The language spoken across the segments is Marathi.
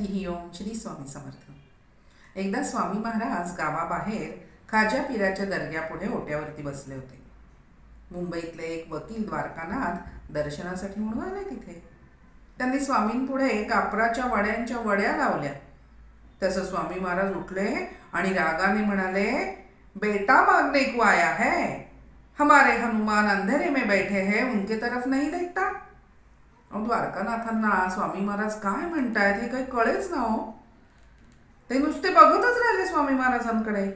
हरी ओम. श्री स्वामी समर्थ. एकदा स्वामी महाराज गावाबाहेर खाजा पीराच्या दर्ग्यापुढे ओट्यावरती बसले होते. मुंबईतले एक वकील द्वारकानाथ दर्शनासाठी म्हणून आले तिथे. त्यांनी स्वामींपुढे कापराच्या वड्यांच्या वड्या लावल्या. तसं स्वामी महाराज उठले आणि रागाने म्हणाले, बेटा मांगने को आया है, हमारे हनुमान अंधेरे में बैठे हैं, उनके तरफ नहीं देखता. द्वारकानाथांना स्वामी महाराज काय म्हणतायत हे काही कळेच ना हो. ते नुसते बघतच राहिले स्वामी महाराजांकडे.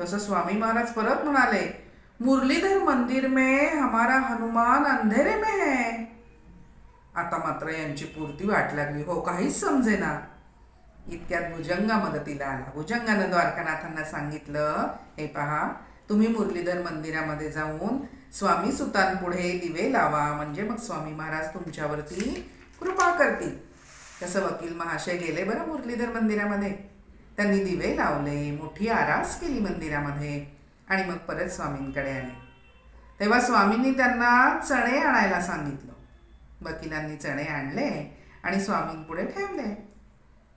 तसं स्वामी महाराज परत म्हणाले, मुरलीधर मंदिर में हमारा हनुमान अंधेरे में है. आता मात्र यांची पूर्ती वाट लागली हो, काहीच समजेना. इतक्यात भुजंगा मदतीला आला. भुजंगानं द्वारकानाथांना सांगितलं, हे पहा, तुम्ही मुरलीधर मंदिरामध्ये जाऊन स्वामी सुतांपुढे दिवे लावा, म्हणजे मग स्वामी महाराज तुमच्यावरती कृपा करतील. तसं वकील महाशय गेले बरं मुरलीधर मंदिरामध्ये. त्यांनी दिवे लावले, मोठी आरास केली मंदिरामध्ये आणि मग परत स्वामींकडे आले. तेव्हा स्वामींनी त्यांना चणे आणायला सांगितलं. वकिलांनी चणे आणले आणि स्वामींपुढे ठेवले.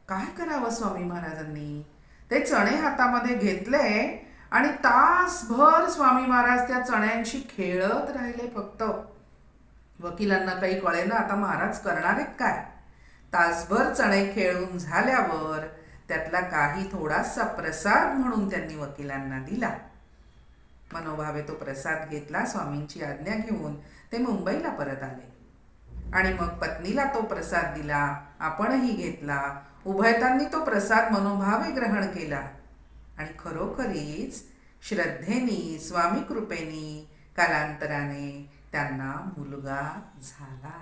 काय करावं स्वामी महाराजांनी? ते चणे हातामध्ये घेतले आणि तासभर स्वामी महाराज त्या चण्यांशी खेळत राहिले फक्त. वकिलांना काही कळेना आता महाराज करणार आहेत काय. तासभर चणे खेळून झाल्यावर त्यातला काही थोडासा प्रसाद म्हणून त्यांनी वकिलांना दिला. मनोभावे तो प्रसाद घेतला. स्वामींची आज्ञा घेऊन ते मुंबईला परत आले आणि मग पत्नीला तो प्रसाद दिला. आपणही घेतला. उभयतांनी तो प्रसाद मनोभावे ग्रहण केला आणि खरोखरीच श्रद्धेनी, स्वामी कृपेनी कालांतराने त्यांना मुलगा झाला.